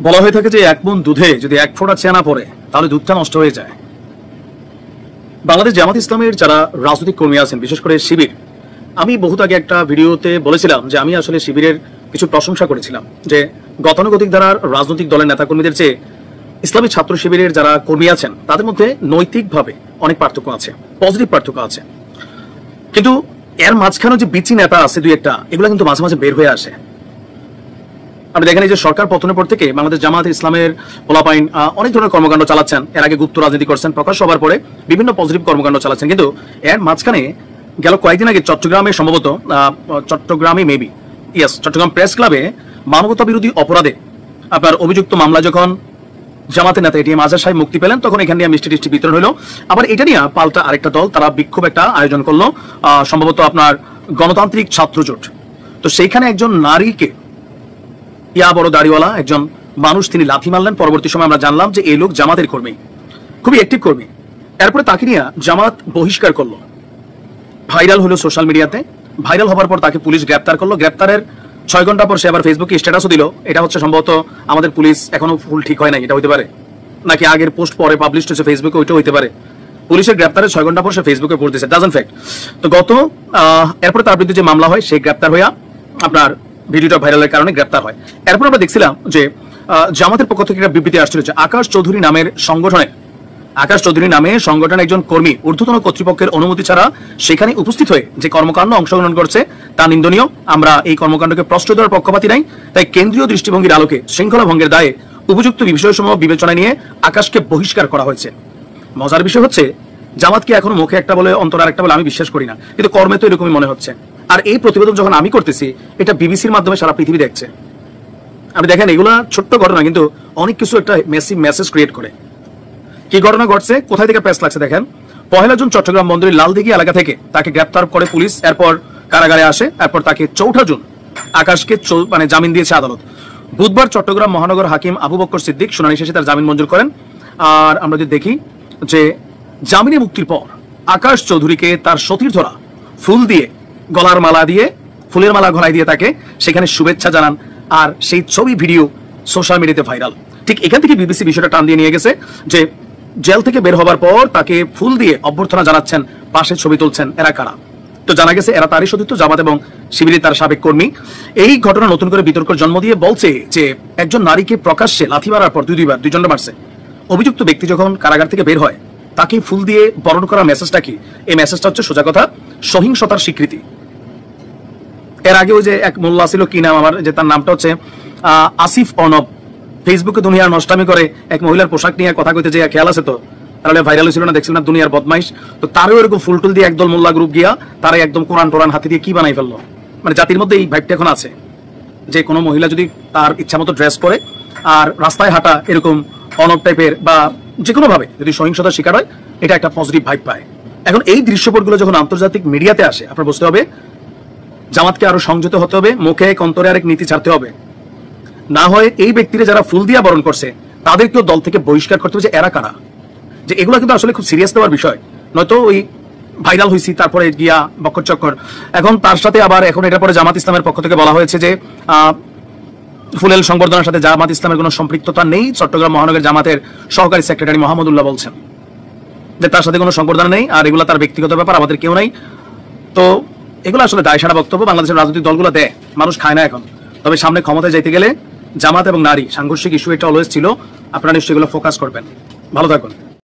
বলা হয়ে থাকে যে এক মণ দুধে যদি এক ফোঁটা চেনা পড়ে তাহলে দুধটা নষ্ট হয়ে যায়। বাংলাদেশ জামাত ইসলামের যারা রাজনৈতিক কর্মী আছেন, বিশেষ করে শিবির, আমি বহুত আগে একটা ভিডিওতে বলেছিলাম যে আমি আসলে শিবিরের কিছু প্রশংসা করেছিলাম যে গতানুগতিক ধারার রাজনৈতিক দলের নেতাকর্মীদের চেয়ে ইসলামী ছাত্র শিবিরের যারা কর্মী আছেন তাদের মধ্যে নৈতিকভাবে অনেক পার্থক্য আছে, পজিটিভ পার্থক্য আছে। কিন্তু এর মাঝখানে যে বিচি নেতা আছে দুই একটা, এগুলো কিন্তু মাঝে মাঝে বের হয়ে আসে। আপনি দেখেন এই যে সরকার পতনের পর থেকে বাংলাদেশ জামাত ইসলামের পোলাপাইন অনেক ধরনের কর্মকাণ্ড চালাচ্ছেন। এর আগে গুপ্ত রাজনীতি করছেন, প্রকাশ হবার পরে বিভিন্ন পজিটিভ কর্মকাণ্ড চালাচ্ছেন। কিন্তু এর মাঝখানে গেল কয়েকদিন আগে চট্টগ্রামে সম্ভবত চট্টগ্রামে চট্টগ্রাম প্রেস ক্লাবে মানবতা বিরোধী অপরাধে আপনার অভিযুক্ত মামলা যখন জামাতের নেতা এটিএম আজহার সাহেব মুক্তি পেলেন, তখন এখান নিয়ে মিষ্টি টিষ্টি বিতরণ হলো। আবার এটা নিয়ে পাল্টা আরেকটা দল তারা বিক্ষোভ একটা আয়োজন করলো, সম্ভবত আপনার গণতান্ত্রিক ছাত্র জোট। তো সেইখানে একজন নারীকে, ইয়া বড় দাড়িওয়ালা একজন মানুষ, তিনি লাথি মারলেন। পরবর্তী সময় আমরা জানলাম যে এই লোক জামাতের কর্মী, খুবই অ্যাক্টিভ কর্মী। এরপরে তাকে নিয়ে জামাত বহিষ্কার করলো, ভাইরাল হলো সোশ্যাল মিডিয়াতে। ভাইরাল হবার পর তাকে পুলিশ গ্রেপ্তার করলো। গ্রেপ্তারের 6 ঘন্টা পর সে আবার ফেসবুকে স্ট্যাটাসও দিল। এটা হচ্ছে সম্ভবত আমাদের পুলিশ এখনো ফুল ঠিক হয় নাই, এটা হইতে পারে, নাকি আগের পোস্ট পরে পাবলিশ হচ্ছে ফেসবুকে, ওইটা হইতে পারে। পুলিশের গ্রেপ্তারের 6 ঘন্টা পর সে ফেসবুকে পোস্ট দিয়েছে, ডাজন্ট ফ্যাক্ট। তো এরপরে তার বিরুদ্ধে যে মামলা হয়, সে গ্রেপ্তার হইয়া আপনার ভিডিওটা ভাইরালের কারণে গ্রেপ্তার হয়। এরপর আমরা দেখছিলাম যে জামাতের পক্ষ থেকে একটা বিবৃতি আসছিল যে আকাশ চৌধুরী নামে সংগঠনের একজন কর্মী ঊর্ধ্বতন কর্তৃপক্ষের অনুমতি ছাড়া সেখানে উপস্থিত হয়ে যে কর্মকাণ্ড অংশগ্রহণ করছে তা নিন্দনীয়। আমরা এই কর্মকাণ্ডকে প্রশ্রয় দেওয়ার পক্ষপাতী নাই, তাই কেন্দ্রীয় দৃষ্টিভঙ্গির আলোকে শৃঙ্খলা ভঙ্গের দায়ে উপযুক্ত বিষয়সমূহ বিবেচনা নিয়ে আকাশকে বহিষ্কার করা হয়েছে। মজার বিষয় হচ্ছে জামাতকে এখনো মুখে একটা বলে অন্তর আরেকটা বলে আমি বিশ্বাস করি না, কিন্তু কর্মে তো এরকমই মনে হচ্ছে। আর এই প্রতিবেদন যখন আমি করতেছি, এটা বিবিসির মাধ্যমে সারা পৃথিবী দেখছে। আপনি দেখেন এগুলা ছোট্ট ঘটনা, কিন্তু অনেক কিছু একটা মেসেজ ক্রিয়েট করে। কি ঘটনা ঘটছে, কোথায় থেকে প্রেস লাগছে দেখেন। 1 জুন চট্টগ্রাম বন্দরের লালদিঘি এলাকা থেকে তাকে গ্রেপ্তার করে পুলিশ, এরপর কারাগারে আসে। এরপর তাকে 4 জুন আকাশকে জামিন দিয়েছে আদালত। বুধবার চট্টগ্রাম মহানগর হাকিম আবু বকর সিদ্দিক শুনানি শেষে তার জামিন মঞ্জুর করেন। আর আমরা যদি দেখি যে জামিনে মুক্তির পর আকাশ চৌধুরীকে তার সতীর্থরা ফুল দিয়ে, গলার মালা দিয়ে, ফুলের মালা গলায় দিয়ে তাকে সেখানে শুভেচ্ছা জানান। আর সেই ছবি ভিডিও সোশ্যাল মিডিয়াতে ভাইরাল। ঠিক এখান থেকে বিবিসি বিষয়টা টান দিয়ে নিয়ে গেছে যে জেল থেকে বের হবার পর তাকে ফুল দিয়ে অভ্যর্থনা জানাচ্ছেন, পাশে ছবি তুলছেন, এরা কারা? তো জানা গেছে এরা তারই সতীর্থ, জামাত এবং শিবিরের তার সাবেক কর্মী। এই ঘটনা নতুন করে বিতর্কের জন্ম দিয়ে বলছে যে একজন নারীকে প্রকাশ্যে লাথি মারার পর দুইজনটা মারছে। অভিযুক্ত ব্যক্তি যখন কারাগার থেকে বের হয়, তাকে ফুল দিয়ে বরণ করার মেসেজটা কি? এই মেসেজটা হচ্ছে সোজা কথা সহিংসতার স্বীকৃতি। এর আগে ওই যে এক মোল্লা ছিল, কি নাম আমার, যে তার নামটা হচ্ছে আসিফ অনব, ফেসবুকে দুনিয়ার নষ্টামি করে এক মহিলার পোশাক নিয়ে কথা কইতে যে খেয়াল আছে তো, তাহলে ভাইরাল হয়েছিল না, দেখছিল না, দুনিয়ার বদমাইশ। তো তারও এরকম ফুলটুল দিয়ে একদল মোল্লা গ্রুপ গিয়া তারা একদম কোরআন টোরান হাতে দিয়ে কি বানাই ফেললো। মানে জাতির মধ্যে এই ভাইবটা এখন আছে যে কোনো মহিলা যদি তার ইচ্ছা মতো ড্রেস পরে আর রাস্তায় হাঁটা এরকম অনব টাইপের বা যে কোনো ভাবে যদি সহিংসতার শিকার হয়, এটা একটা পজিটিভ ভাইব পায়। এখন এই দৃশ্যপটগুলো যখন আন্তর্জাতিক মিডিয়াতে আসে, আপনার বুঝতে হবে জামাতকে আরো সংযত হতে হবে, মুখে এক অন্তরে আরেক নীতি ছাড়তে হবে। না হয় এই ব্যক্তিরা যারা ফুল দিয়া বরণ করছে তাদেরকেও দল থেকে বহিষ্কার করতে হবে। যে এরা কারা, যে এগুলো কিন্তু আসলে খুব সিরিয়াস দেওয়ার বিষয়, নয়তো ওই ভাইরাল হয়েছি তারপরে গিয়া বক্কর চক্কর। এখন তার সাথে আবার এখন এটার পরে জামাত ইসলামের পক্ষ থেকে বলা হয়েছে যে ফুলেল সংবর্ধনার সাথে জামাত ইসলামের কোনো সম্পৃক্ততা নেই। চট্টগ্রাম মহানগর জামাতের সহকারী সেক্রেটারি মোহাম্মদুল্লাহ বলছেন যে তার সাথে কোনো সংবর্ধনা নেই, আর এগুলো তার ব্যক্তিগত ব্যাপার, আমাদের কেউ নাই। তো এগুলো আসলে দায়সারা বক্তব্য বাংলাদেশের রাজনৈতিক দলগুলো দেয়, মানুষ খায় না এখন। তবে সামনে ক্ষমতায় যাইতে গেলে জামাত এবং নারী সাংঘর্ষিক ইস্যু এটা অলওয়েজ ছিল, আপনারা নিশ্চয়ই এগুলো ফোকাস করবেন। ভালো থাকুন।